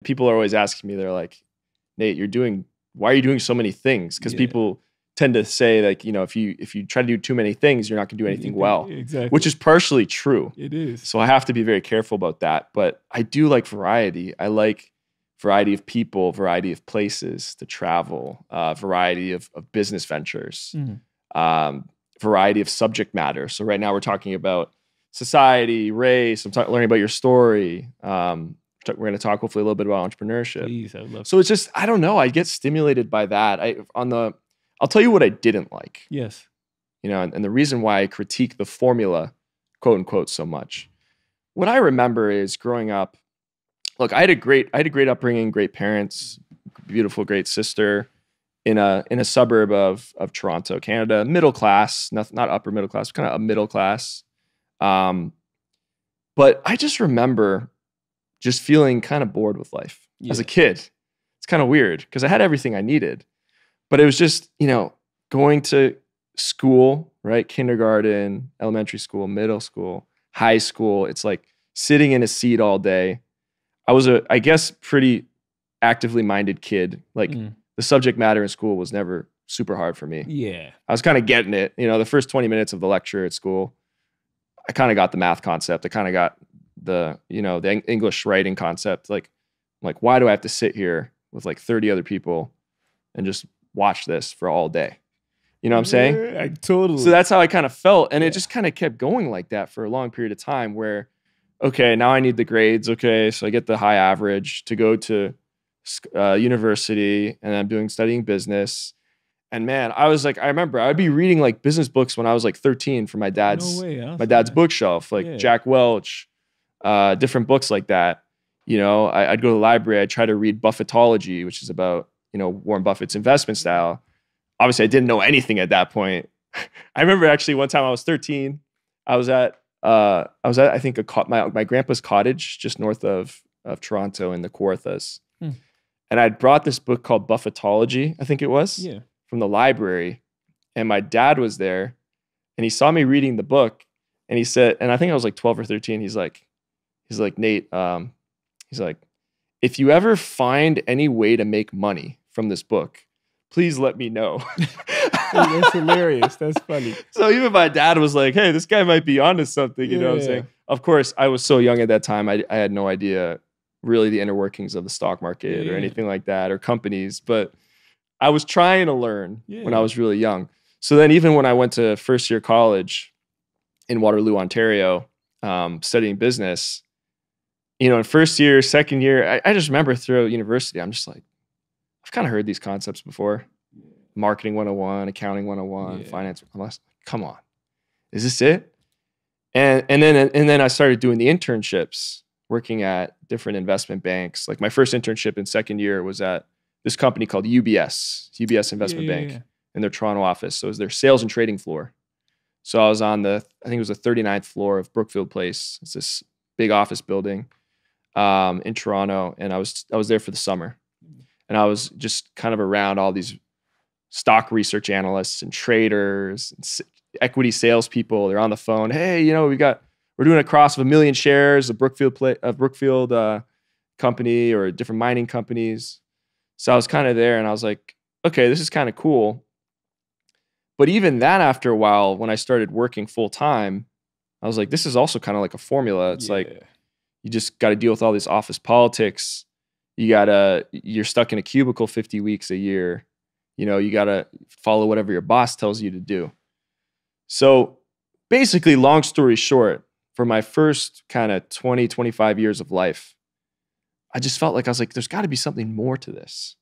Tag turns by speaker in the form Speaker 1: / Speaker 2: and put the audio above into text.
Speaker 1: People are always asking me, they're like, Nate, why are you doing so many things? Because people tend to say, like, if you try to do too many things, you're not gonna do anything well.
Speaker 2: Exactly.
Speaker 1: Which is partially true.
Speaker 2: It is.
Speaker 1: So I have to be very careful about that. But I do like variety. I like variety of people, variety of places to travel, variety of business ventures, variety of subject matter. So right now we're talking about society, race. I'm learning about your story. We're going to talk hopefully a little bit about entrepreneurship.
Speaker 2: Please, I love.
Speaker 1: So it's just, I don't know. I get stimulated by that. I'll tell you what I didn't like.
Speaker 2: Yes.
Speaker 1: And the reason why I critique the formula, quote unquote, so much. What I remember is growing up. Look, I had a great upbringing, great parents, beautiful, great sister in a suburb of Toronto, Canada, middle class, not upper middle class, kind of a middle class. But I just remember just feeling kind of bored with life as a kid. It's kind of weird because I had everything I needed, but it was just, going to school, right? Kindergarten, elementary school, middle school, high school. It's like sitting in a seat all day. I was I guess, pretty actively minded kid. Like the subject matter in school was never super hard for me.
Speaker 2: Yeah.
Speaker 1: I was kind of getting it. The first 20 minutes of the lecture at school, I kind of got the math concept. I kind of got the English writing concept. Like, why do I have to sit here with like 30 other people and just watch this for all day? You know what I'm saying?
Speaker 2: Totally.
Speaker 1: So that's how I kind of felt. And it just kind of kept going like that for a long period of time where, okay, now I need the grades. Okay, so I get the high average to go to university, and I'm studying business. And man, I remember I'd be reading like business books when I was like 13 from my dad's bookshelf, like Jack Welch, different books like that. I'd go to the library. I'd try to read Buffettology, which is about Warren Buffett's investment style. Obviously, I didn't know anything at that point. I remember actually one time I was 13. I was at I think my grandpa's cottage just north of Toronto in the Kawarthas. And I'd brought this book called Buffettology, I think it was, from the library. And my dad was there and he saw me reading the book and he said, and I think I was like 12 or 13. He's like, Nate, he's like, if you ever find any way to make money from this book, please let me know.
Speaker 2: That's hilarious. That's funny.
Speaker 1: So even my dad was like, hey, this guy might be onto something. You know what I'm saying? Of course, I was so young at that time. I had no idea really the inner workings of the stock market or anything like that or companies. But I was trying to learn when I was really young. So then even when I went to first year college in Waterloo, Ontario, studying business, in first year, second year, I just remember throughout university, I'm just like, I've kind of heard these concepts before. Marketing 101, accounting 101, finance. Come on, is this it? And then I started doing the internships, working at different investment banks. Like my first internship in second year was at this company called UBS Investment Bank in their Toronto office. So it was their sales and trading floor. So I was on I think it was the 39th floor of Brookfield Place. It's this big office building in Toronto, and I was there for the summer. And I was just kind of around all these stock research analysts and traders, and equity salespeople. They're on the phone. Hey, we're doing a cross of 1 million shares of Brookfield company or different mining companies. So I was kind of there, and I was like, okay, this is kind of cool. But even that, after a while, when I started working full time, I was like, this is also kind of like a formula. It's like you just got to deal with all this office politics. You're stuck in a cubicle 50 weeks a year. You got to follow whatever your boss tells you to do. So basically, long story short, for my first kind of 20, 25 years of life, I just felt like I was like, there's got to be something more to this.